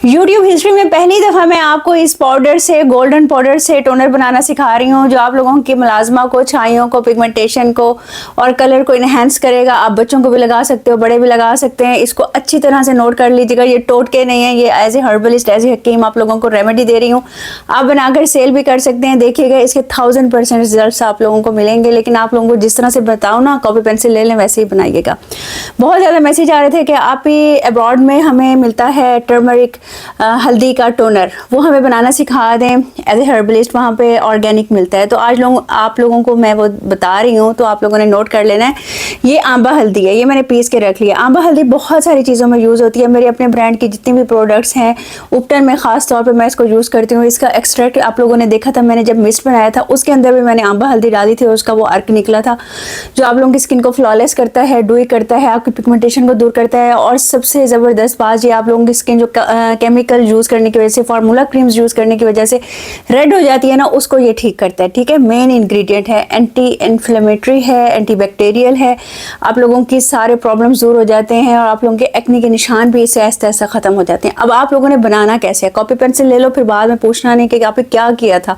YouTube history में पहली दफ़ा मैं आपको इस पाउडर से, गोल्डन पाउडर से टोनर बनाना सिखा रही हूँ जो आप लोगों की मुलाजमा को, छाइयों को, पिगमेंटेशन को और कलर को इन्हेंस करेगा। आप बच्चों को भी लगा सकते हो, बड़े भी लगा सकते हैं। इसको अच्छी तरह से नोट कर लीजिएगा। ये टोटके नहीं है, ये as a herbalist, as a हकीम आप लोगों को रेमेडी दे रही हूँ। आप बनाकर सेल भी कर सकते हैं। देखिएगा इसके 1000% रिजल्ट आप लोगों को मिलेंगे। लेकिन आप लोगों को जिस तरह से बताओ ना, कॉपी पेंसिल ले लें, वैसे ही बनाइएगा। बहुत ज़्यादा मैसेज आ रहे थे कि आप ही अब्रॉड में हमें मिलता है टर्मरिक हल्दी का टोनर, वो हमें बनाना सिखा दें। एज ए हर्बलिस्ट वहाँ पे ऑर्गेनिक मिलता है। तो आज आप लोगों को मैं वो बता रही हूँ, तो आप लोगों ने नोट कर लेना है। ये आंबा हल्दी है, ये मैंने पीस के रख लिया। आंबा हल्दी बहुत सारी चीज़ों में यूज़ होती है। मेरे अपने ब्रांड की जितनी भी प्रोडक्ट्स हैं, उपटन में ख़ास तौर पर मैं इसको यूज़ करती हूँ। इसका एक्सट्रैक्ट आप लोगों ने देखा था, मैंने जब मिस्ट बनाया था उसके अंदर भी मैंने आंबा हल्दी डाली थी और उसका वो अर्क निकला था जो आप लोगों की स्किन को फ्लॉलेस करता है, डूई करता है, आपकी पिगमेंटेशन को दूर करता है। और सबसे ज़बरदस्त बात, ये आप लोगों की स्किन जो केमिकल यूज़ करने की वजह से, फार्मूला क्रीम्स यूज़ करने की वजह से रेड हो जाती है ना, उसको ये ठीक करता है। ठीक है, मेन इंग्रेडिएंट है, एंटी इन्फ्लेमेटरी है, एंटी बैक्टीरियल है। आप लोगों की सारे प्रॉब्लम्स दूर हो जाते हैं और आप लोगों के एक्ने के निशान भी इससे ऐसा ऐसा ख़त्म हो जाते हैं। अब आप लोगों ने बनाना कैसे है, कॉपी पेंसिल ले लो, फिर बाद में पूछना नहीं कि आपने क्या किया था।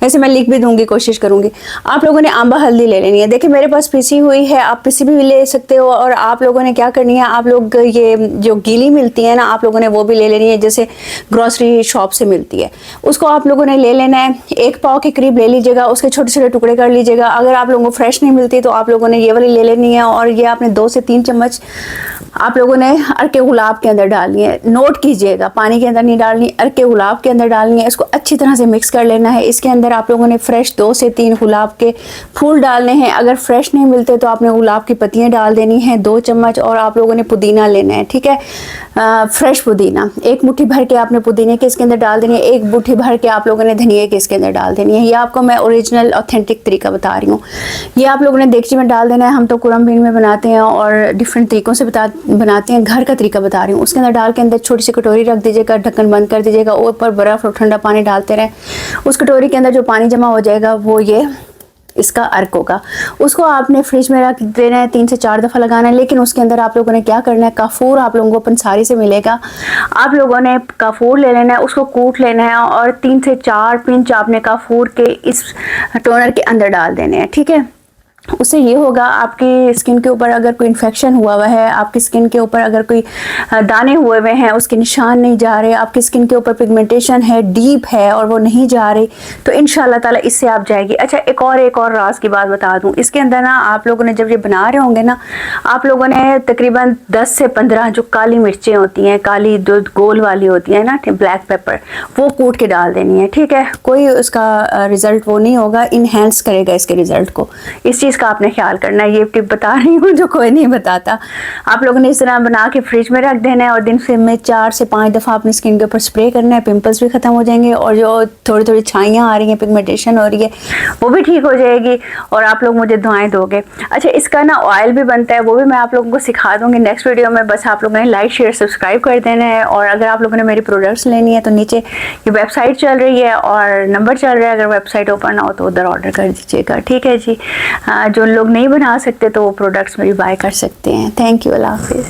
वैसे मैं लिख भी दूंगी, कोशिश करूंगी। आप लोगों ने आंबा हल्दी ले लेनी है। देखिए मेरे पास पिसी हुई है, आप पिसी भी ले सकते हो। और आप लोगों ने क्या करनी है, आप लोग ये जो गीली मिलती है ना, आप लोगों ने वो भी ले लेनी है, जैसे ग्रोसरी शॉप से मिलती है। उसको आप लोगों ने ले लेना है। 1 पाव के करीब ले लीजिएगा, उसके छोटे छोटे टुकड़े कर लीजिएगा। अगर आप लोगों को फ्रेश नहीं मिलती तो आप लोगों ने ये वाली ले लेनी है। और ये आपने 2 से 3 चम्मच आप लोगों ने अर्के गुलाब के अंदर डालनी है। नोट कीजिएगा, पानी के अंदर नहीं डालनी, अर्के गुलाब के अंदर डालनी है। इसको अच्छी तरह से मिक्स कर लेना है। इसके अंदर आप लोगों ने फ्रेश 2 से 3 गुलाब के फूल डालने हैं। अगर फ्रेश नहीं मिलते तो आपने गुलाब की पत्तियां डाल देनी है 2 चम्मच। और आप लोगों ने पुदीना लेना है, ठीक है, फ्रेश पुदीना 1 मुट्ठी भर के आपने पुदीने के इसके अंदर डाल देनी है। 1 मुट्ठी भर के आप लोगों ने धनिया के इसके अंदर डाल देनी है। ये आपको मैं ओरिजिनल ऑथेंटिक तरीका बता रही हूँ। ये आप लोगों ने देगची में डाल देना है। हम तो कुरमबीन में बनाते हैं और डिफरेंट तरीकों से बनाते हैं। घर का तरीका बता रही हूँ। उसके अंदर डाल के अंदर छोटी सी कटोरी रख दीजिएगा, ढक्कन बंद कर दीजिएगा। ऊपर बर्फ़ और ठंडा पानी डालते रहें। उस कटोरी के अंदर जो पानी जमा हो जाएगा वो ये इसका अर्क होगा। उसको आपने फ्रिज में रख देना है, 3 से 4 दफ़ा लगाना है। लेकिन उसके अंदर आप लोगों ने क्या करना है, काफूर आप लोगों को पंसारी से मिलेगा। आप लोगों ने काफूर ले लेना है, उसको कूट लेना है और 3 से 4 पिंच आपने काफूर के इस टोनर के अंदर डाल देने हैं। ठीक है, उससे ये होगा, आपकी स्किन के ऊपर अगर कोई इन्फेक्शन हुआ है, आपकी स्किन के ऊपर अगर कोई दाने हुए हुए हैं, उसके निशान नहीं जा रहे, आपकी स्किन के ऊपर पिगमेंटेशन है, डीप है और वो नहीं जा रही, तो इंशाल्लाह ताला इससे आप जाएगी। अच्छा, एक और राज की बात बता दूं। इसके अंदर ना आप लोगों ने जब ये बना रहे होंगे ना, आप लोगों ने तकरीबन 10 से 15 जो काली मिर्चें होती हैं, काली जो गोल वाली होती है ना, ब्लैक पेपर, वो कूट के डाल देनी है। ठीक है, कोई उसका रिजल्ट वो नहीं होगा, इनहेंस करेगा इसके रिजल्ट को। इस चीज़ का आपने ख्याल करना है। ये टिप बता रही हूँ जो कोई नहीं बताता। आप लोगों ने इस तरह बना के फ्रिज में रख देना है और दिन में 4 से 5 दफ़ा अपनी स्किन के ऊपर स्प्रे करना है। पिंपल्स भी ख़त्म हो जाएंगे और जो थोड़ी थोड़ी छाइयाँ आ रही हैं, पिगमेंटेशन हो रही है, वो भी ठीक हो जाएगी और आप लोग मुझे दुआएं दोगे। अच्छा, इसका ना ऑयल भी बनता है, वो भी मैं आप लोगों को सिखा दूँगी नेक्स्ट वीडियो में। बस आप लोगों ने लाइक, शेयर, सब्सक्राइब कर देना है। और अगर आप लोगों ने मेरी प्रोडक्ट्स लेनी है तो नीचे ये वेबसाइट चल रही है और नंबर चल रहा है। अगर वेबसाइट ओपन ना हो तो उधर ऑर्डर कर दीजिएगा। ठीक है जी। जो लोग नहीं बना सकते तो वो प्रोडक्ट्स में भी बाय कर सकते हैं। थैंक यू, अल्लाह हाफिज़।